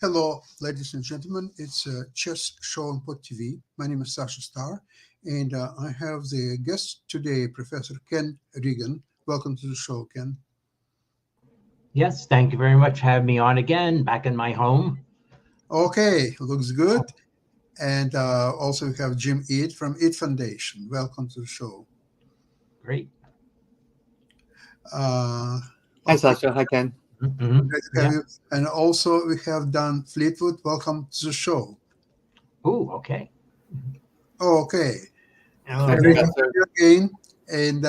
Hello, ladies and gentlemen. It's Chess Show on Pod TV. My name is Sasha Starr, and I have the guest today, Professor Ken Regan. Welcome to the show, Ken. Yes, thank you very much for having me on again, back in my home. Okay, looks good. And also we have Jim Ead from Ead Foundation. Welcome to the show. Great. Hi, Okay, Sasha. Hi, Ken. Mhm. great to have you. And also we have Don Fleetwood. Welcome to the show. Ooh, okay. Okay. Uh, Great to Professor. have you again. And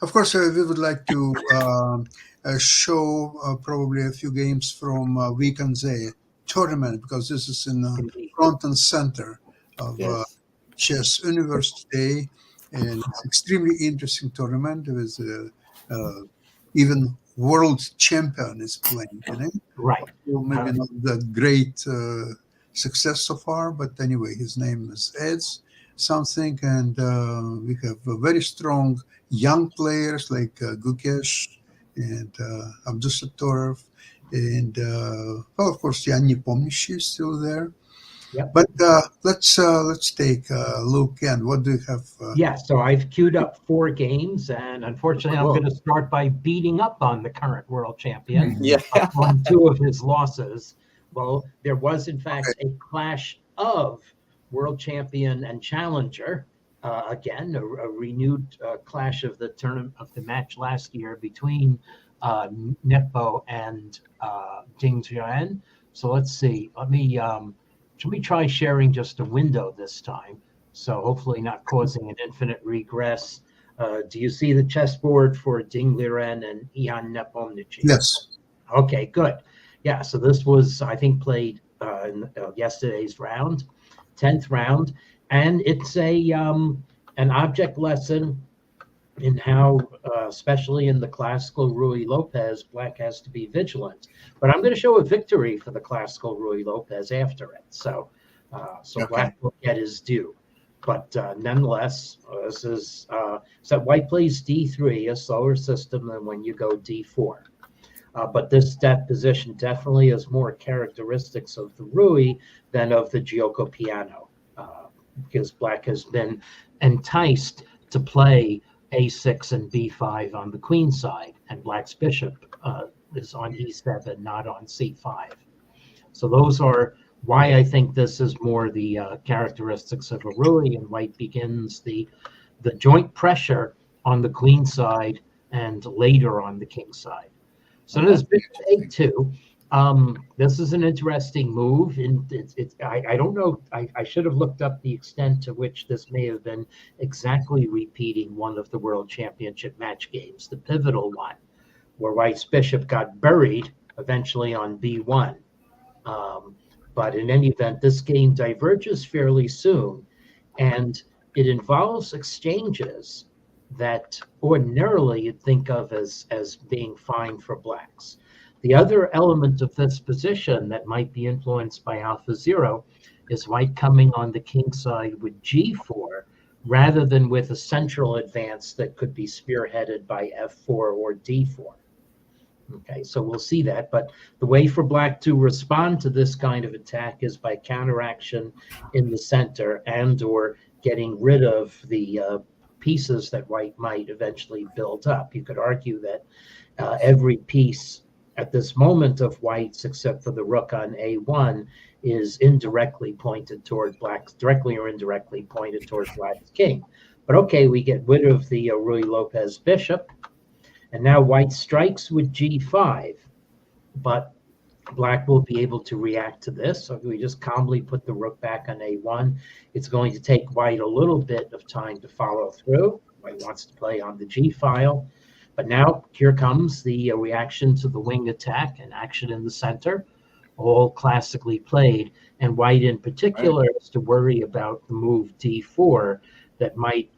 of course, we would like to show probably a few games from Weekend's tournament because this is in the indeed. front and center of Yes. Chess Universe today. And it's extremely interesting tournament with even world champion is playing in it. Right. Well, maybe not the great success so far, but anyway, his name is Eds something, and we have very strong young players like Gukesh and Abdusatorov, and well, of course, Yan Nepomniachtchi is still there. Yep. But let's take a look. And what do you have? Yeah, so I've queued up 4 games, and unfortunately, I'm Whoa. going to start by beating up on the current world champion Yeah. on 2 of his losses. Well, there was, in fact, a clash of world champion and challenger. Again, a renewed clash of the tournament of the match last year between Nepo and Ding Xuan. So let's see. Let me try sharing just a window this time. So hopefully not causing an infinite regress. Do you see the chessboard for Ding Liren and Ian Nepomniachtchi? Yes. Okay, good. Yeah, so this was, I think, played in yesterday's round, 10th round, and it's an object lesson in how, especially in the classical Ruy Lopez, Black has to be vigilant. But I'm going to show a victory for the classical Ruy Lopez after it. So Okay. Black will get his due. But nonetheless, this is so White plays d3, a slower system than when you go d4. But this position definitely has more characteristics of the Ruy than of the Gioco Piano, because Black has been enticed to play a6 and b5 on the queen side, and Black's bishop is on e7, not on c5. So those are why I think this is more the characteristics of a Ruy, and White begins the joint pressure on the queen side and later on the king side. So there's bishop a2. This is an interesting move. I don't know. I should have looked up the extent to which this may have been exactly repeating one of the World Championship match games, the pivotal one, where White's bishop got buried eventually on b1. But in any event, this game diverges fairly soon, and it involves exchanges that ordinarily you'd think of as being fine for Blacks. The other element of this position that might be influenced by Alpha Zero is White coming on the king side with g4 rather than with a central advance that could be spearheaded by f4 or d4. Okay, so we'll see that. But the way for Black to respond to this kind of attack is by counteraction in the center and or getting rid of the pieces that White might eventually build up. You could argue that every piece at this moment of White's, except for the rook on a1, is indirectly pointed toward Black's, directly or indirectly pointed towards Black's king. But okay, we get rid of the Ruy Lopez bishop, and now White strikes with g5, but Black will be able to react to this. So we just calmly put the rook back on a1. It's going to take White a little bit of time to follow through. White wants to play on the g file. But now here comes the reaction to the wing attack and action in the center, all classically played. And White in particular is to worry about the move d4 that might,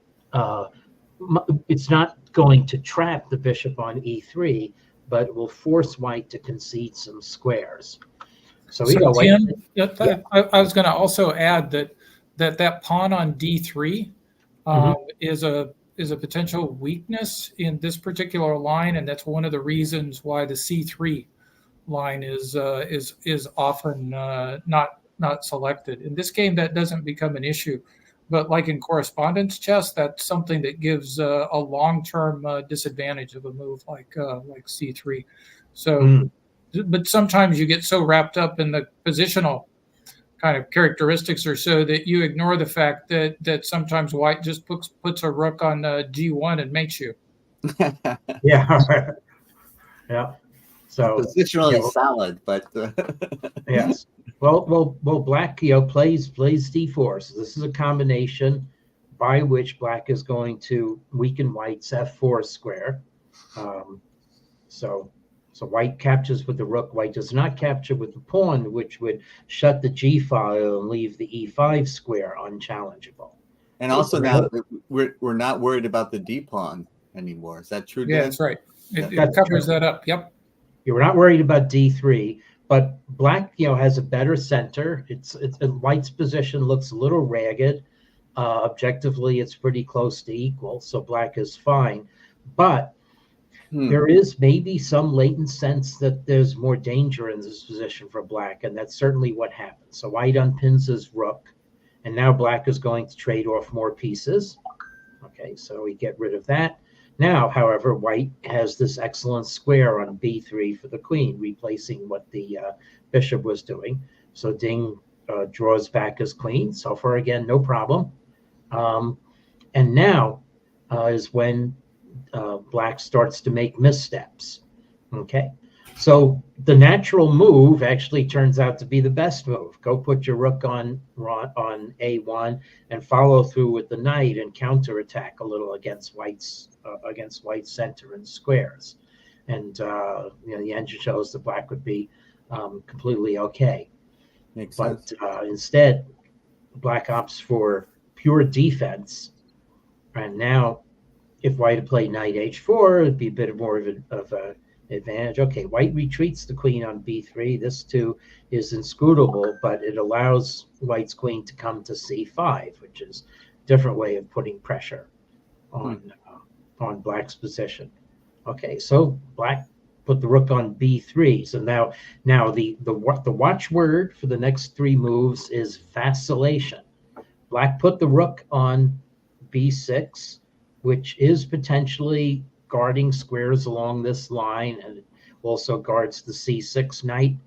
it's not going to trap the bishop on e3, but will force White to concede some squares. So we go. Tim, I was going to also add that pawn on d3 is a potential weakness in this particular line, and that's one of the reasons why the c3 line is often not selected. In this game, that doesn't become an issue, but like in correspondence chess, that's something that gives a long-term disadvantage of a move like c3. So, but sometimes you get so wrapped up in the positional kind of characteristics or so that you ignore the fact that sometimes white just puts a rook on g1 and mates you. Yeah. Yeah. So positionally solid, but yes. Well, black, plays d4. So this is a combination by which black is going to weaken white's f4 square. So white captures with the rook. White does not capture with the pawn, which would shut the g file and leave the e5 square unchallengeable. And also now we're not worried about the d pawn anymore. Is that true? Yeah, Dan? that's right. It covers that up. Yep. You're not worried about d3, but black, has a better center. It's white's position looks a little ragged. Objectively, it's pretty close to equal, so black is fine. But there is maybe some latent sense that there's more danger in this position for black, and that's certainly what happens. So white unpins his rook, and now black is going to trade off more pieces. Okay, so we get rid of that. Now, however, white has this excellent square on b3 for the queen, replacing what the bishop was doing. So Ding draws back his queen. So far, again, no problem. And now is when black starts to make missteps. Okay, so the natural move actually turns out to be the best move. Go put your rook on a1 and follow through with the knight and counterattack a little against white's center and squares. And the engine shows that black would be completely okay. Makes but sense. Instead, black opts for pure defense. And now, if white had played knight h4, it'd be a bit more of a advantage. Okay, white retreats the queen on b3. This too is inscrutable, but it allows white's queen to come to c5, which is a different way of putting pressure on black's position. Okay, so black put the rook on b3. So now the watchword for the next three moves is vacillation. Black put the rook on b6, which is potentially guarding squares along this line, and it also guards the c6 knight.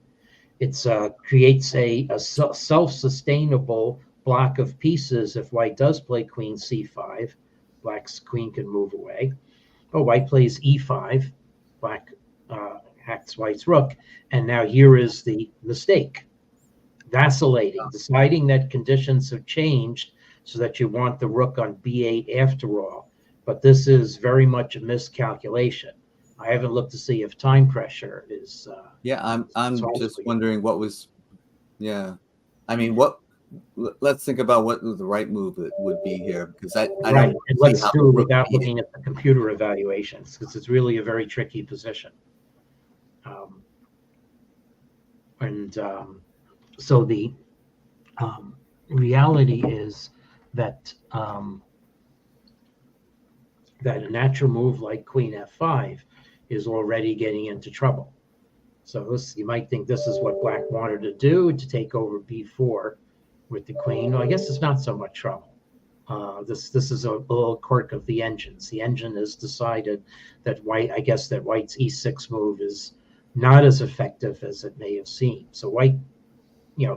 It creates a self-sustainable block of pieces. If white does play queen c5, black's queen can move away. Oh, white plays e5, black hacks white's rook, and now here is the mistake. Vacillating, deciding that conditions have changed so that you want the rook on b8 after all. But this is very much a miscalculation. I haven't looked to see if time pressure is. I'm just wondering what was. Yeah, I mean, let's think about what the right move would be here, because I right. don't. And let's do it without looking at the computer evaluations, because it's really a very tricky position. So the reality is that that a natural move like queen f5 is already getting into trouble. So you might think this is what black wanted to do, to take over b4 with the queen. Well, I guess it's not so much trouble. This is a little quirk of the engines. The engine has decided that white's e6 move is not as effective as it may have seemed. So white,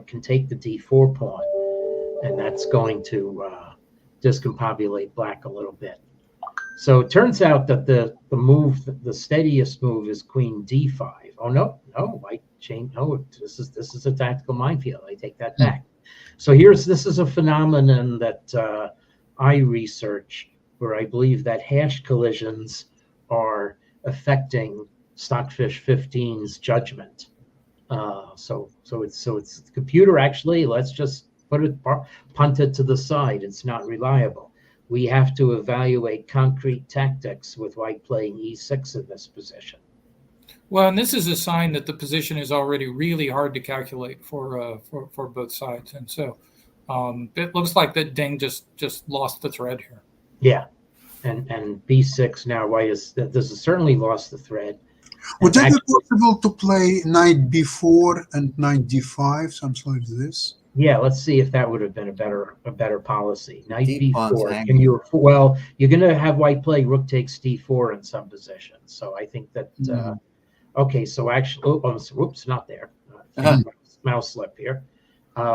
can take the d4 pawn, and that's going to discombobulate black a little bit. So it turns out that the steadiest move is queen d5. Oh no, white change. No, this is a tactical minefield. I take that back. So this is a phenomenon that I research, where I believe that hash collisions are affecting Stockfish 15's judgment. So it's the computer actually. Let's just punt it to the side. It's not reliable. We have to evaluate concrete tactics with white playing e6 in this position. Well, and this is a sign that the position is already really hard to calculate for both sides, and so it looks like that Ding just lost the thread here. Yeah, and b6 now white this has certainly lost the thread. Would that And be possible to play knight b4 and knight d5, something like this? yeah, let's see if that would have been a better policy. Knight Deep pawn's b4. hanging. Can you? Well, you're going to have white play rook takes d4 in some positions. So I think that. Okay, so actually, whoops, not there. Mouse slip here.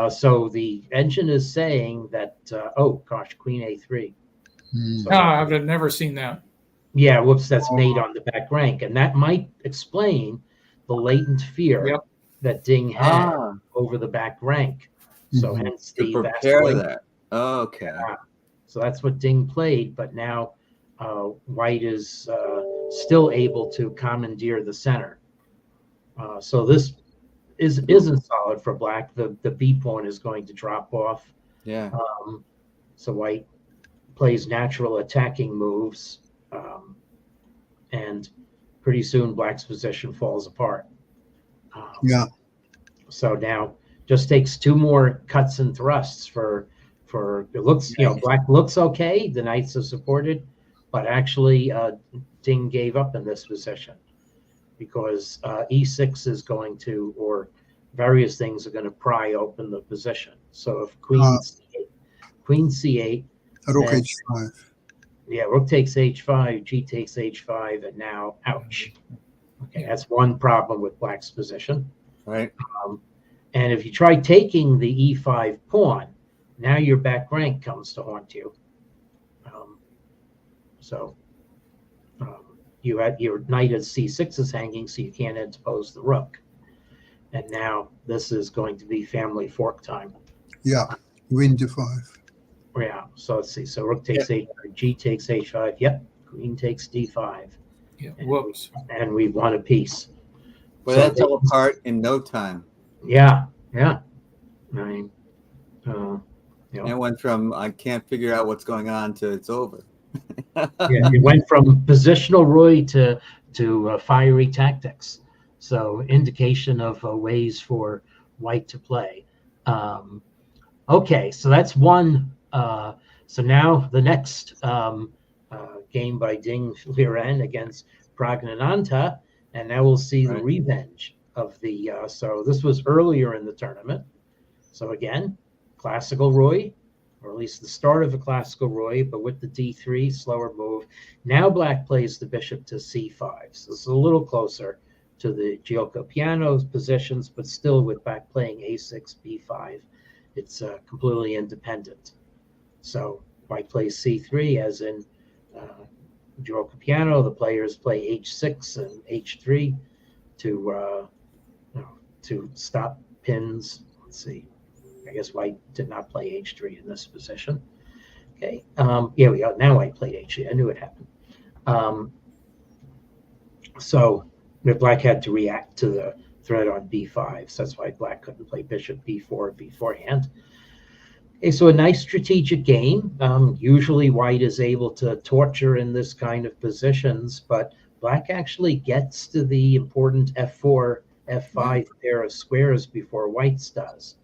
So the engine is saying that. Oh gosh, queen a3. So, No, I've never seen that. yeah, whoops, that's made on the back rank, and that might explain the latent fear that Ding had over the back rank. So hence to the prepare vast that. Okay. So that's what Ding played, but now White is still able to commandeer the center. So this isn't solid for Black. The B pawn is going to drop off. Yeah. So White plays natural attacking moves, and pretty soon Black's position falls apart. So now just takes 2 more cuts and thrusts for it looks, Black looks okay. The knights are supported, but actually Ding gave up in this position because e6 is going to, or various things are going to pry open the position. So if queen c8, rook then, h5. yeah, rook takes h5, g takes h5, and now ouch. Okay, that's one problem with Black's position. Right. And if you try taking the e5 pawn, now your back rank comes to haunt you. You had your knight at c6 is hanging, so you can't interpose the rook. And now this is going to be family fork time. Yeah, queen d5. Yeah, so let's see. So rook takes h5, g takes h5. Yep, queen takes d5. Yeah, whoops. And we've won a piece. Well, that fell apart in no time. Yeah. I mean, It went from I can't figure out what's going on to it's over. yeah, it went from positional Roy to fiery tactics. So indication of ways for White to play. Okay, so that's one. So now the next game by Ding Liren against Praggnanandhaa, and now we'll see the revenge of the. So this was earlier in the tournament. So again, classical Roy, or at least the start of a classical Roy, but with the d3 slower move. Now Black plays the bishop to c5. So it's a little closer to the Gioco Piano's positions, but still with Black playing a6, b5. It's completely independent. So White plays c3, as in Gioco Piano. The players play h6 and h3 to stop pins. Let's see. I guess White did not play h3 in this position. Okay. Yeah, we go. Now White played h3. I knew it happened. So Black had to react to the threat on b5. So that's why Black couldn't play bishop b4 beforehand. Okay, so a nice strategic game. Usually White is able to torture in this kind of positions, but Black actually gets to the important f4, f5 pair of squares before White's does.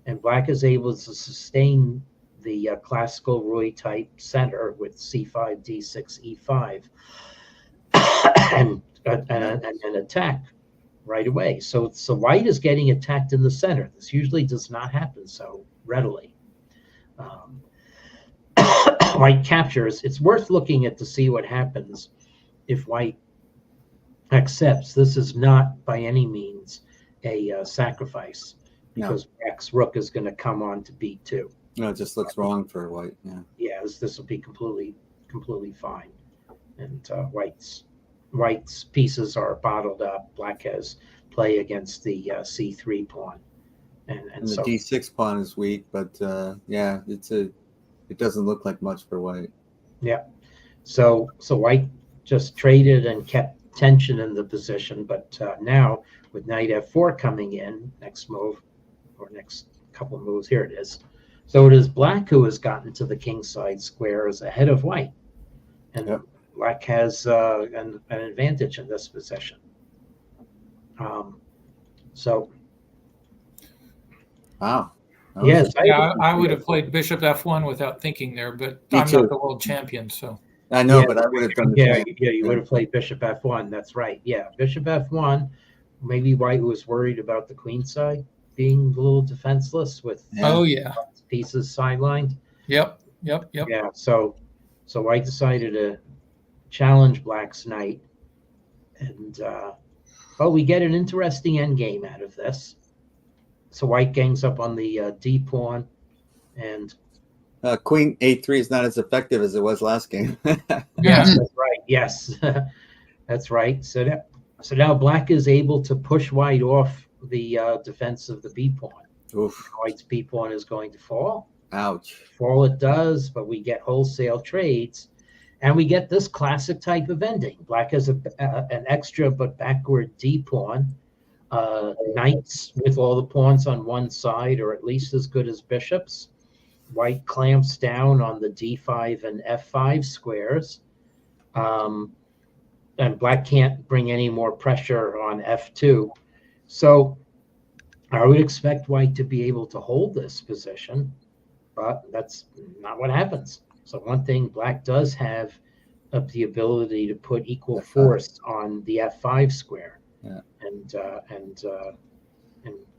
And Black is able to sustain the classical Roy type center with c5, d6, e5, and attack right away. So White is getting attacked in the center. This usually does not happen so readily. White captures. It's worth looking at to see what happens if White accepts. This is not by any means a sacrifice, because Black's rook is going to come on to b2. No, it just looks wrong for White. Yeah, this will be completely fine. And White's pieces are bottled up. Black has play against the c3 pawn. And the so d6 pawn is weak, but it doesn't look like much for White. Yeah. So White just traded and kept tension in the position, but now with knight f4 coming in, next move, or next couple of moves, here it is. So it is Black who has gotten to the kingside squares ahead of White. And Black has an advantage in this position. So. Wow. Yes. I would have played bishop f1 without thinking there, but I'm not the world champion, so. I know, Yeah, but I would have done the Yeah, same. you would have played bishop f1. That's right. Yeah, bishop f1. Maybe White was worried about the queen side being a little defenseless with Oh yeah. pieces sidelined. Yep. Yeah, so White decided to challenge Black's knight, and well, we get an interesting endgame out of this. So White gangs up on the d pawn, and Queen a3 is not as effective as it was last game. yes, that's right. Yes, that's right. So now Black is able to push White off the defense of the b pawn. Oof. White's b pawn is going to fall. Ouch. Fall it does, but we get wholesale trades, and we get this classic type of ending. Black has an extra but backward d pawn. Knights with all the pawns on one side, or at least as good as bishops. White clamps down on the d5 and f5 squares. And Black can't bring any more pressure on f2. So I would expect White to be able to hold this position, but that's not what happens. So one thing Black does have the ability to put equal force on the f5 square, and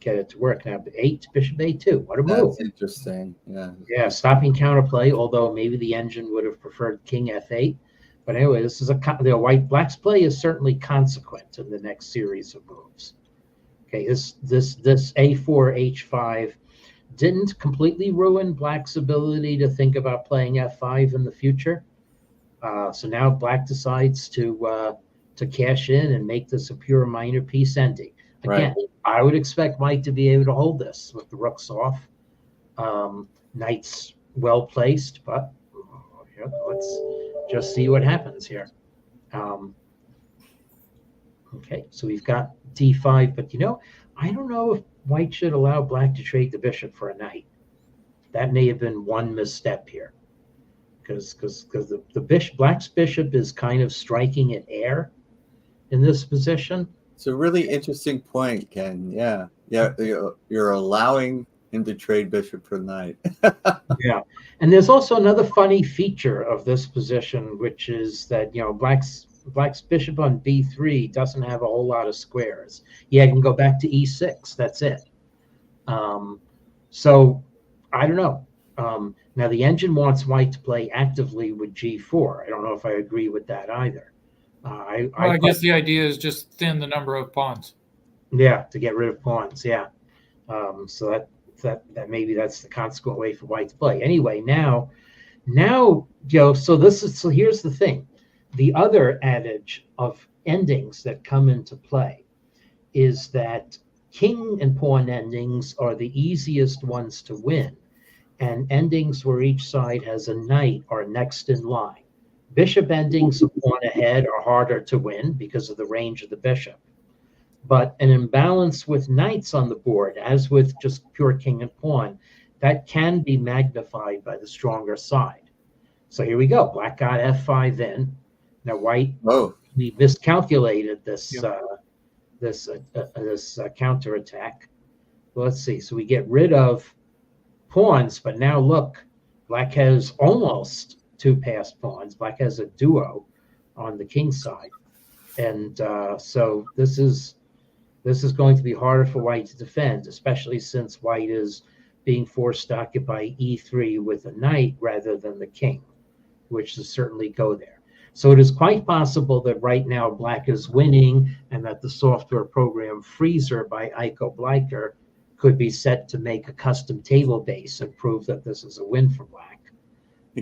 get it to work. Now, bishop a2. What a move! That's interesting. Yeah, stopping counterplay. Although maybe the engine would have preferred king f8. But anyway, this is Black's play is certainly consequent in the next series of moves. Okay, this a4 h5 didn't completely ruin Black's ability to think about playing f5 in the future. So now Black decides to cash in and make this a pure minor piece ending. Again, I would expect White to be able to hold this with the rooks off. Knights well placed, but let's just see what happens here. Okay, so we've got d5, but I don't know if White should allow Black to trade the bishop for a knight. That may have been one misstep here, because the Black's bishop is kind of striking at air in this position. It's a really interesting point, Ken. Yeah, you're allowing him to trade bishop for knight. Yeah, and there's also another funny feature of this position, which is that Black's bishop on b3 doesn't have a whole lot of squares. Yeah, I can go back to e6. That's it. So I don't know. Now the engine wants White to play actively with g4. I don't know if I agree with that either. I guess the idea is just thin the number of pawns. Yeah, to get rid of pawns. Yeah. So that maybe that's the consequent way for White to play. Anyway, now, so here's the thing. The other adage of endings that come into play is that king and pawn endings are the easiest ones to win, and endings where each side has a knight are next in line. Bishop endings, a pawn ahead, are harder to win because of the range of the bishop. But an imbalance with knights on the board, as with just pure king and pawn, that can be magnified by the stronger side. So here we go. Black got f5 in. Now White, we miscalculated this counterattack. Well, let's see. So we get rid of pawns, but now look, Black has almost two passed pawns. Black has a duo on the king side, and so this is going to be harder for White to defend, especially since White is being forced to occupy e3 with a knight rather than the king, which will certainly go there. So it is quite possible that right now Black is winning, and that the software program Freezer by Eiko Bleicher could be set to make a custom table base and prove that this is a win for Black.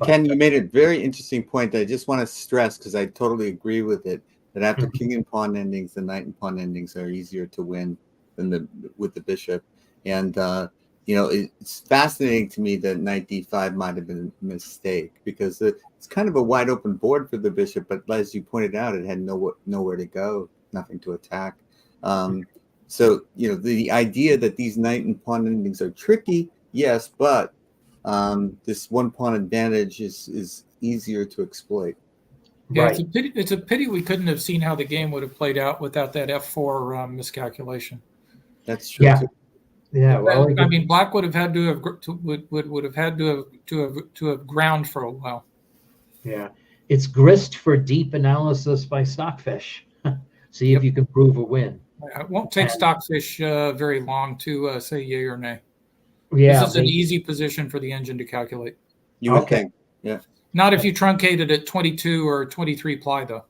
Ken, you made a very interesting point that I just want to stress, because I totally agree with it, that after king and pawn endings, the knight and pawn endings are easier to win than with the bishop. And it's fascinating to me that knight d5 might have been a mistake, because it's kind of a wide open board for the bishop, but as you pointed out, it had nowhere to go, nothing to attack. So the idea that these knight and pawn endings are tricky, yes, but this one pawn advantage is easier to exploit. Yeah, right. It's a pity we couldn't have seen how the game would have played out without that f4 miscalculation. That's true. Yeah. Too. Yeah. Well, I mean, Black would have had to have ground for a while. Yeah, It's grist for deep analysis by Stockfish. See if you can prove a win. It won't take And- Stockfish very long to say yay or nay. Yeah, This is an they- easy position for the engine to calculate. You would Okay. think. Not if you truncate it at 22 or 23 ply, though.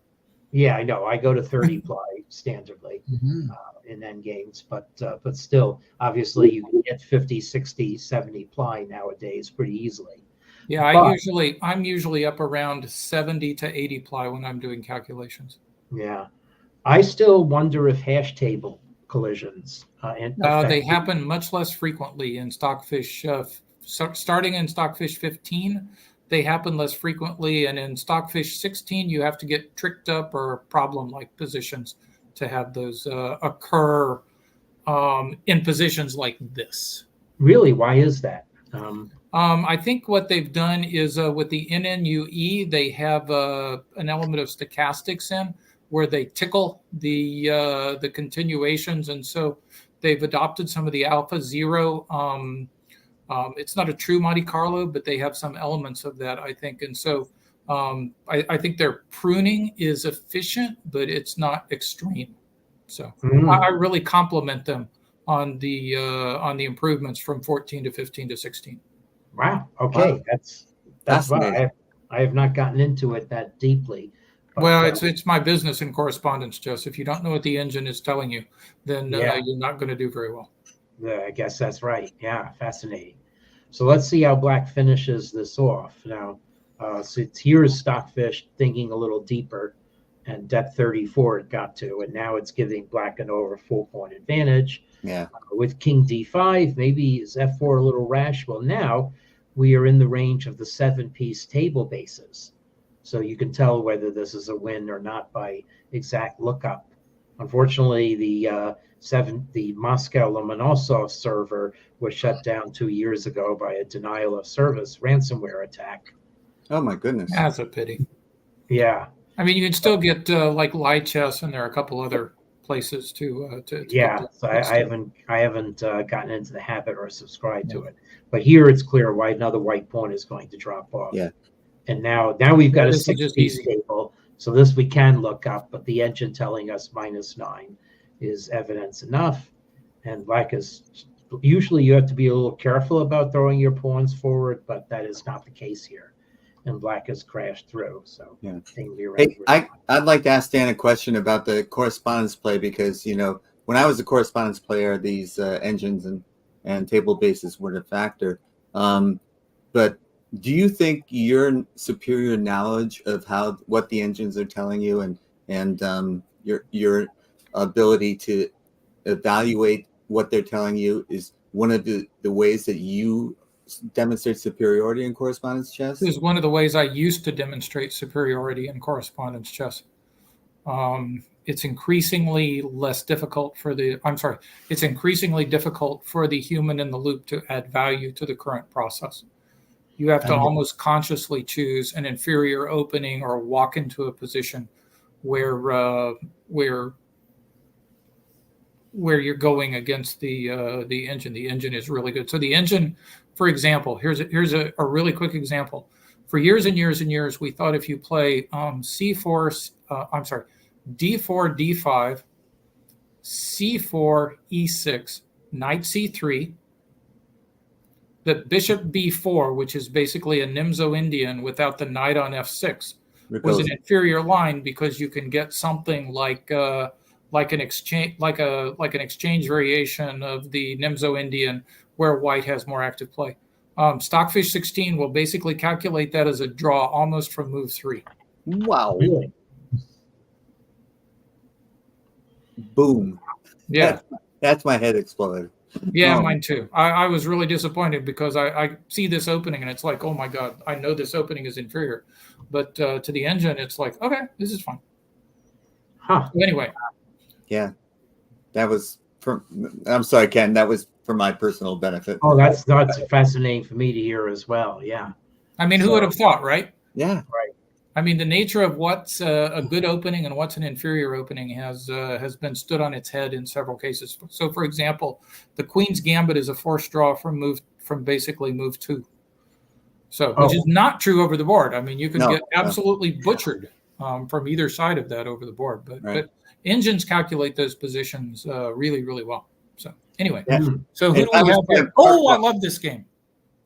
yeah, I know. I go to 30 ply standardly Mhm. in end games, but still, obviously, you can get 50, 60, 70 ply nowadays pretty easily. Yeah, But- I'm usually up around 70 to 80 ply when I'm doing calculations. Yeah, I still wonder if hash table collisions They happen much less frequently in Stockfish. Starting in Stockfish 15, they happen less frequently, and in Stockfish 16, you have to get tricked up or problem-like positions to have those occur in positions like this. Really, why is that? I think what they've done is with the NNUE, they have an element of stochastics in where they tickle the continuations, and so they've adopted some of the Alpha Zero. It's not a true Monte Carlo, but they have some elements of that, I think, and so I think their pruning is efficient, but it's not extreme. So I really compliment them on the improvements from 14 to 15 to 16. Wow. Okay, Wow. that's Fascinating. why I have not gotten into it that deeply. But, Well, it's my business in correspondence, Jess. If you don't know what the engine is telling you, then Yeah. you're not going to do very well. yeah, I guess that's right. Yeah, fascinating. So let's see how Black finishes this off now. So here's Stockfish thinking a little deeper, and depth 34 it got to, and now it's giving Black an over 4-point advantage. Yeah. With King D5, maybe is F4 a little rash? Well, now we are in the range of the 7-piece table bases. So you can tell whether this is a win or not by exact lookup. Unfortunately, the Moscow Lomonosov server was shut down 2 years ago by a denial of service ransomware attack. Oh my goodness. That's a pity. Yeah, I mean, you can still get like Lichess, and there are a couple other places to yeah. get So that. I haven't gotten into the habit or subscribed to it. But here it's clear why another white pawn is going to drop off. Yeah. And now we've got a This is just 6-piece easy. table. So this we can look up, but the engine telling us -9 is evidence enough. And Black is usually you have to be a little careful about throwing your pawns forward, but that is not the case here. And Black has crashed through. So Yeah. things we Hey, I'd like to ask Dan a question about the correspondence play because, when I was a correspondence player, these engines and table bases were a factor. But do you think your superior knowledge of what the engines are telling you and your ability to evaluate what they're telling you is one of the ways that you demonstrate superiority in correspondence chess? This is one of the ways I used to demonstrate superiority in correspondence chess. It's increasingly difficult for the human in the loop to add value to the current process. You have to almost consciously choose an inferior opening or walk into a position where you're going against the engine. The engine is really good. So the engine, for example, here's a really quick example. For years and years and years, we thought if you play D4, D5, C4, E6, Knight C3, that Bishop B4, which is basically a Nimzo Indian without the knight on F6, was an inferior line because you can get something like an exchange variation of the Nimzo Indian where White has more active play. Stockfish 16 will basically calculate that as a draw almost from move 3. Wow. Really? Boom. Yeah. That's my head exploded. Yeah, Oh. mine too. I was really disappointed because I see this opening and it's like, oh my God, I know this opening is inferior. But to the engine, it's like, okay, this is fine. Huh. Anyway, Yeah. That was I'm sorry, Ken, that was for my personal benefit. Oh, that's fascinating for me to hear as well. Yeah. I mean, who would have thought, right? Yeah. I mean, the nature of what's a good opening and what's an inferior opening has been stood on its head in several cases. So, for example, the Queen's Gambit is a forced draw from basically move 2. So, which is not true over the board. I mean, you can No, get no. absolutely butchered from either side of that over the board, but Right. but engines calculate those positions really, really well. So anyway, Yeah. so who If do I we was have playing here? Oh, I Karpov- love this game.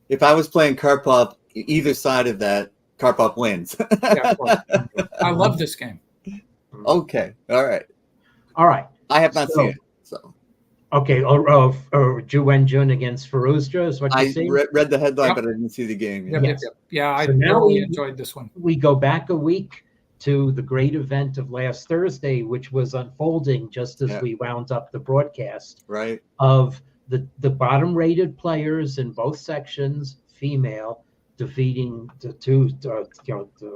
If I was playing Karpov, either side of that, Karpov wins. Yeah, of course. I love this game. Okay. All right. All right. I have not So- seen it. So Okay. Ju Wen-jun against Firouzja is what you I see. read the headline, Yep. but I didn't see the game. Yep, yet. yep, yep. Yeah, I So now thoroughly we- enjoyed this one. We go back a week to the great event of last Thursday, which was unfolding just as Yeah. we wound up the broadcast Right. of the bottom rated players in both sections, female, defeating the two, the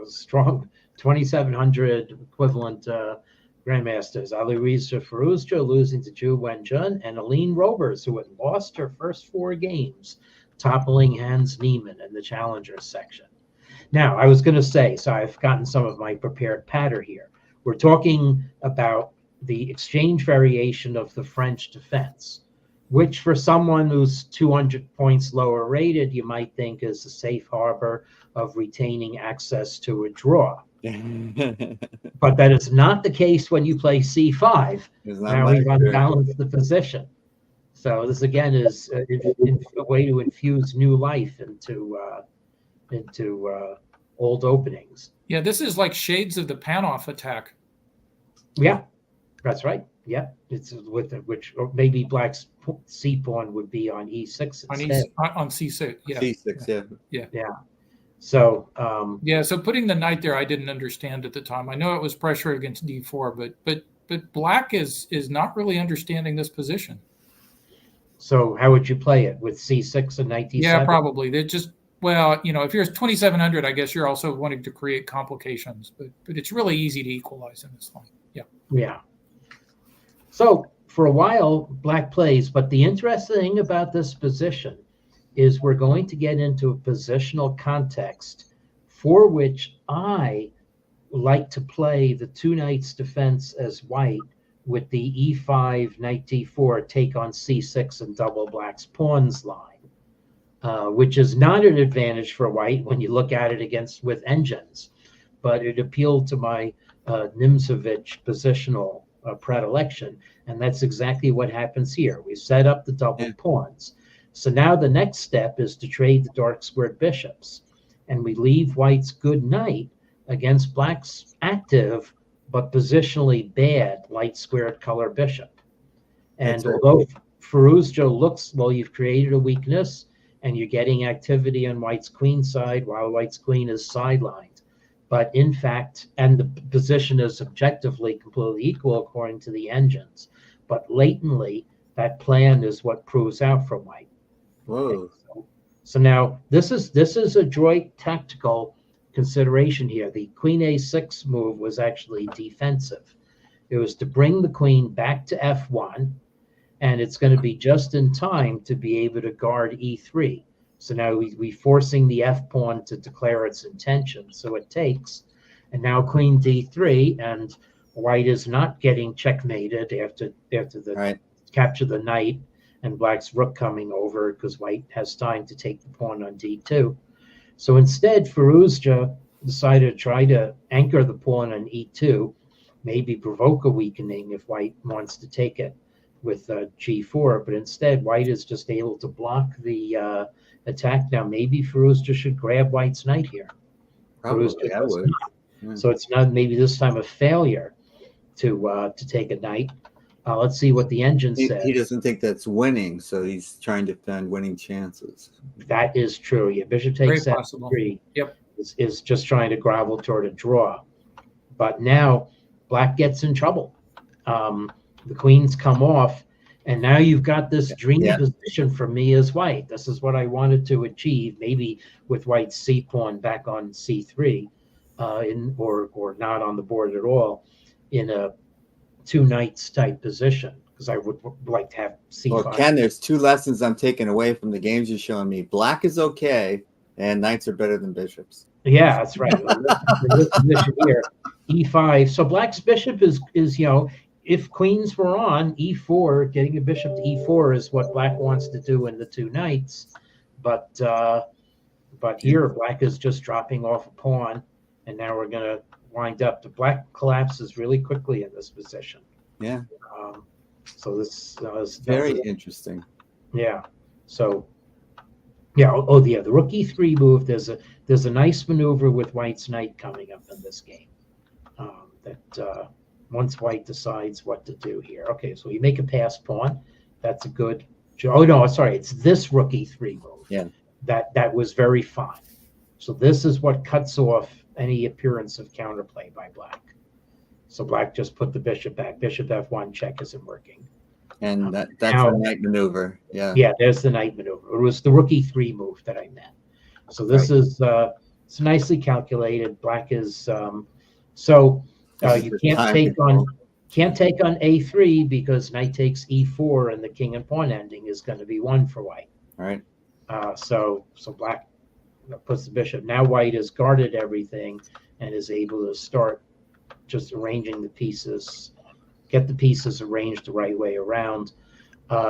strong 2,700 equivalent grandmasters, Alireza Firouzja losing to Ju Wen-jun, and Aline Robers, who had lost her first 4 games, toppling Hans Niemann in the challengers section. Now, I was going to say, so I've gotten some of my prepared patter here. We're talking about the exchange variation of the French defense, which for someone who's 200 points lower rated, you might think is a safe harbor of retaining access to a draw. But that is not the case when you play C5. It's not Now my we've experience. unbalanced the position. So this again is a way to infuse new life into old openings. Yeah, this is like shades of the Panoff attack. Yeah, that's right. Yeah, it's with which or maybe Black's C pawn would be on E6 On instead. on C6. Yeah. C6, yeah. So Yeah, so putting the knight there, I didn't understand at the time. I know it was pressure against D4, but Black is not really understanding this position. so how would you play it with C6 and knight D7? Yeah, probably. They just if you're 2,700, I guess you're also wanting to create complications, but it's really easy to equalize in this line. Yeah. Yeah. So for a while, Black plays, but the interesting thing about this position is we're going to get into a positional context for which I like to play the 2 knights defense as white with the E5, knight D4, take on C6 and double Black's pawns line, which is not an advantage for white when you look at it with engines, but it appealed to my Nimzovich positional predilection, and that's exactly what happens here. We set up the double pawns. So now the next step is to trade the dark squared bishops, and we leave white's good knight against Black's active but positionally bad light squared color bishop. And That's right. although Firouzja looks, well, you've created a weakness and you're getting activity on white's queen side while white's queen is sidelined. But in fact, and the position is objectively completely equal according to the engines. But latently, that plan is what proves out for white. Whoa. So now this is a adroit tactical consideration here. The queen a6 move was actually defensive. It was to bring the queen back to f1, and it's going to be just in time to be able to guard e3. So now we forcing the f pawn to declare its intention. So it takes, and now queen d3, and white is not getting checkmated after the Right. capture the knight and Black's rook coming over because white has time to take the pawn on d2. So instead, Firouzja decided to try to anchor the pawn on e2, maybe provoke a weakening if white wants to take it with g4. But instead, white is just able to block the attack. Now, maybe Firouzja should grab white's knight here. Probably, Firouzja I does would. not. Yeah. So it's not maybe this time a failure to take a knight. Let's see what the engine says. He doesn't think that's winning, so he's trying to find winning chances. That is true. Yeah, bishop Very takes possible. f3 Yep. is just trying to grovel toward a draw. But now Black gets in trouble. The queens come off, and now you've got this dream position for me as white. This is what I wanted to achieve, maybe with white's c pawn back on c3, or not on the board at all, in a 2 knights type position, because I would like to have c5. Well, Ken, there's 2 lessons I'm taking away from the games you're showing me. Black is okay, and knights are better than bishops. Yeah, that's right. In this position here, e5. So Black's bishop is if queens were on e4, getting a bishop to e4 is what Black wants to do in the 2 knights. But But here, black is just dropping off a pawn, and now we're going to wind up. The black collapses really quickly in this position. Yeah. So this is Very interesting. Yeah. So yeah. Yeah. The rook e3 move. There's a nice maneuver with white's knight coming up in this game. That once white decides what to do here. Okay. So you make a pass pawn. That's a good. Oh no, sorry. It's this rook e3 move. Yeah. That was very fine. So this is what cuts off any appearance of counterplay by black. So black just put the bishop back. Bishop f1 check isn't working. And that's now, a knight maneuver. Yeah. Yeah, there's the knight maneuver. It was the rook e3 move that I meant. So this is it's nicely calculated. Black is you can't take on a3 because knight takes e4 and the king and pawn ending is going to be 1 for white. All right. So black puts the bishop. Now white has guarded everything and is able to start just arranging the pieces, get the pieces arranged the right way around.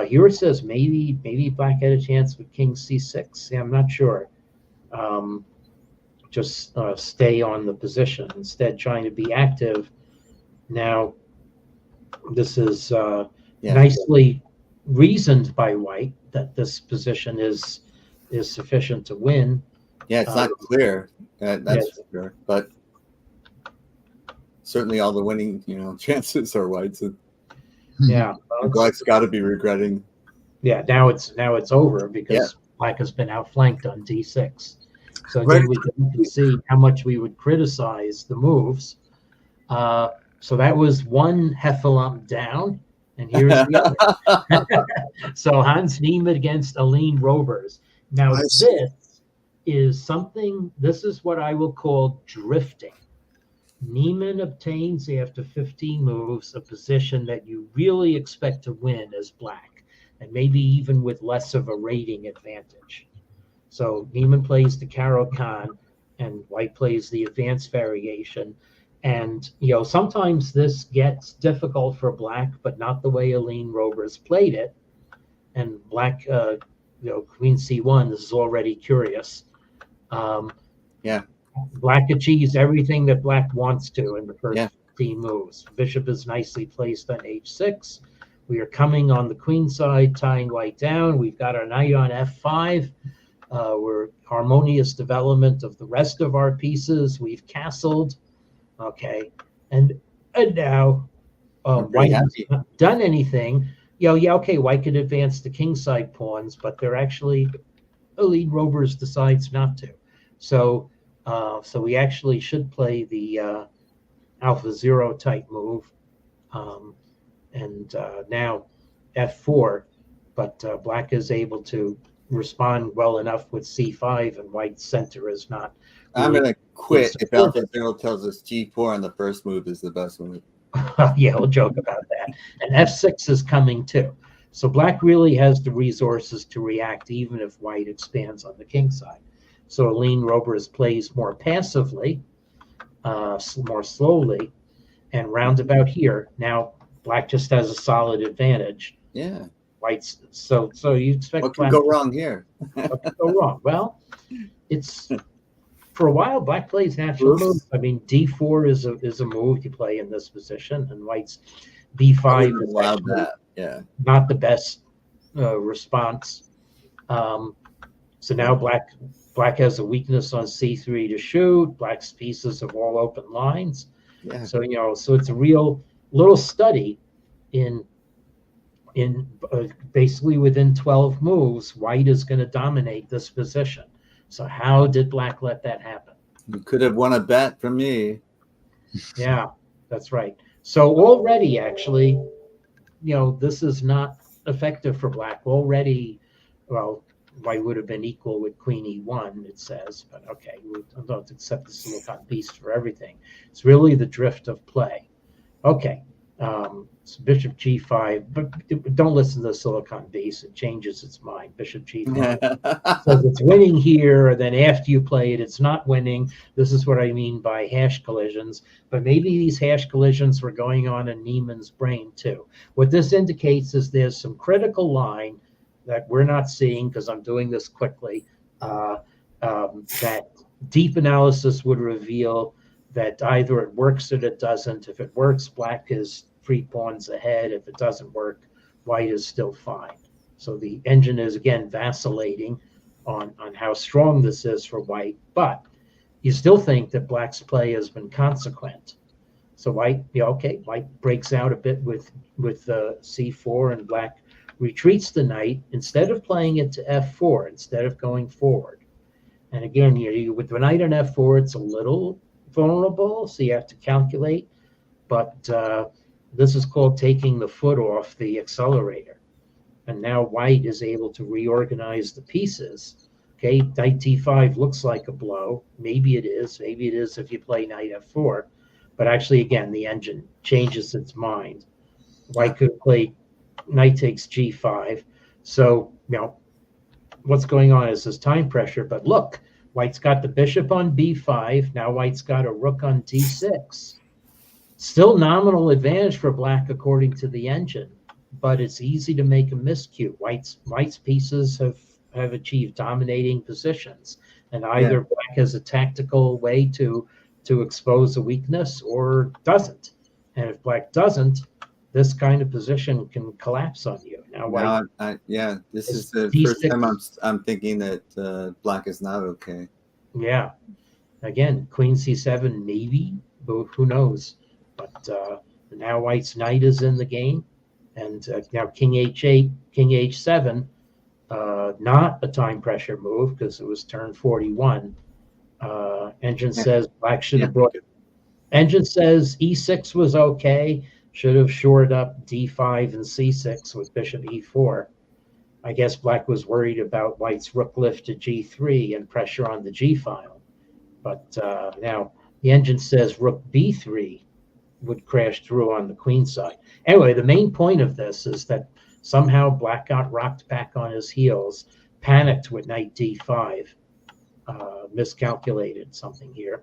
Here it says maybe black had a chance with king c6. Yeah, I'm not sure. Just stay on the position instead, trying to be active. Now, this is nicely reasoned by white that this position is sufficient to win. Yeah, it's not clear. That's for sure. But certainly all the winning, chances are white's. Yeah. Black's got to be regretting. Yeah, now it's over because black has been outflanked on d6. So again, we can see how much we would criticize the moves. So that was one Heffalump down, and here's the other. So Hans Niemann against Aline Robers. Now this is what I will call drifting. Niemann obtains after 15 moves a position that you really expect to win as black, and maybe even with less of a rating advantage. So Niemann plays the Caro-Kann, and white plays the advanced variation. And, sometimes this gets difficult for black, but not the way Aline Robers played it. And black, queen c1, this is already curious. Black achieves everything that black wants to in the first 15 moves. Bishop is nicely placed on h6. We are coming on the queen side, tying white down. We've got our knight on f5. We're harmonious development of the rest of our pieces. We've castled. Okay. And now white hasn't done anything. Okay, white could advance the kingside pawns, but they're actually, Aline Robers decides not to. So we actually should play the alpha 0 type move. Now f4, but black is able to respond well enough with c5, and white's center is not. I'm going to quit if alpha 0 tells us g4 on the first move is the best move. Yeah, we'll joke about that. And f6 is coming too. So black really has the resources to react even if white expands on the king side. So Aline Robers plays more passively, more slowly, and roundabout here. Now black just has a solid advantage. Yeah. White's so you expect what can go wrong here? What can go wrong? Well, it's for a while black plays natural moves. I mean, d4 is a move you play in this position, and white's b5 is actually not the best response. So now black has a weakness on c3 to shoot. Black's pieces have all open lines. Yeah. So so it's a real little study in basically within 12 moves, white is going to dominate this position. So how did black let that happen? You could have won a bet from me. Yeah, that's right. So already, actually, this is not effective for black. Already, white would have been equal with queen e1, it says. But okay, we don't accept the silicon beast for everything. It's really the drift of play. Okay. So bishop g5, but don't listen to the silicon beast. It changes its mind. Bishop g5 says it's winning here, and then after you play it, it's not winning. This is what I mean by hash collisions. But maybe these hash collisions were going on in Niemann's brain too. What this indicates is there's some critical line that we're not seeing because I'm doing this quickly. that deep analysis would reveal that either it works or it doesn't. If it works, black is 3 pawns ahead. If it doesn't work, white is still fine. So the engine is, again, vacillating on how strong this is for white, but you still think that black's play has been consequent. So white, okay, white breaks out a bit with c4, and black retreats the knight instead of playing it to f4, instead of going forward. And again, with the knight on f4, it's a little vulnerable, so you have to calculate. But this is called taking the foot off the accelerator. And now white is able to reorganize the pieces. Okay, knight d5 looks like a blow. Maybe it is. Maybe it is if you play knight f4. But actually, again, the engine changes its mind. White could play knight takes g5. So, what's going on is this time pressure. But look, white's got the bishop on b5. Now white's got a rook on d6. Still nominal advantage for black according to the engine, but it's easy to make a miscue. White's pieces have achieved dominating positions, and either black has a tactical way to expose a weakness or doesn't. And if black doesn't, this kind of position can collapse on you. Now, white, this is the D6. first time I'm thinking that black is not okay. Yeah. Again, queen c7, maybe, but who knows? But now white's knight is in the game, and now king h8, king h7, not a time pressure move because it was turn 41. Engine says black should have brought. Engine says e6 was okay. Should have shored up d5 and c6 with bishop e4. I guess black was worried about white's rook lift to g3 and pressure on the g file. But now the engine says rook b3 would crash through on the queen side. Anyway, the main point of this is that somehow black got rocked back on his heels, panicked with knight d5, miscalculated something here.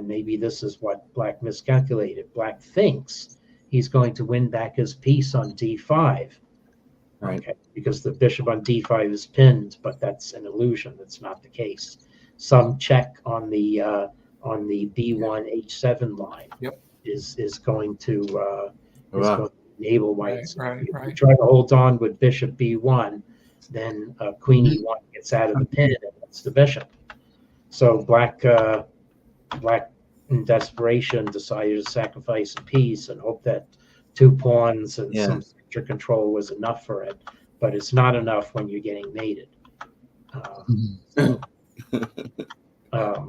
Maybe this is what black miscalculated. Black thinks he's going to win back his piece on d5. Right. Okay, because the bishop on d5 is pinned, but that's an illusion. That's not the case. Some check on the b1 h7 line is going to enable white. Right. If you try to hold on with bishop b1, then queen e1 gets out of the pin and that's the bishop. So black in desperation decided to sacrifice a piece and hope that 2 pawns and some sector control was enough for it, but it's not enough when you're getting mated.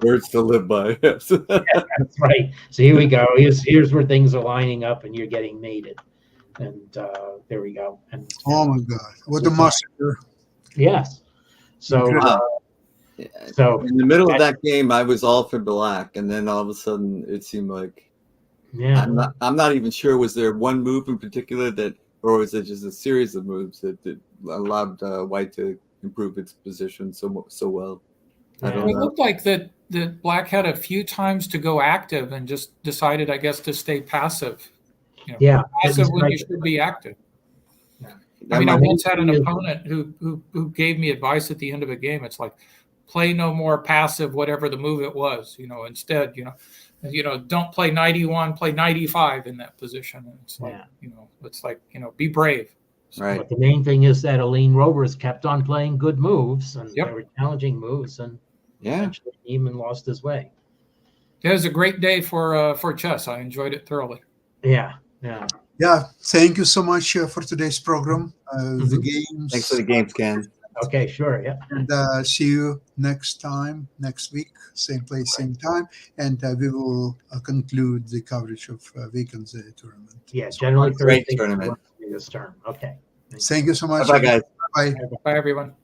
Words to live by. Yes. That's right. So here we go. Here's where things are lining up and you're getting mated. And there we go. And Oh my God! What a massacre! yes. So so in the middle of that game, I was all for black, and then all of a sudden, it seemed like I'm not even sure. Was there one move in particular or was it just a series of moves that allowed white to improve its position so well? I don't know. It looked like that black had a few times to go active and just decided, I guess, to stay passive. Passive when you should be active. I mean, I once had an opponent who gave me advice at the end of a game. It's like, play no more passive, whatever the move it was. Instead, don't play knight e1, play knight e5 in that position. And it's like, it's like, be brave. Right. But the main thing is that Aline Rovers kept on playing good moves, and they were challenging moves, and eventually Neiman lost his way. It was a great day for chess. I enjoyed it thoroughly. Yeah. Thank you so much for today's program. The games. Thanks for the games, Ken. Okay, sure. Yeah. And see you next week, same place, same time. And we will conclude the coverage of Vikings tournament. Yeah, generally Great Thursday tournament this term. Okay. Thank you so much. Bye, guys. Bye. Bye, everyone.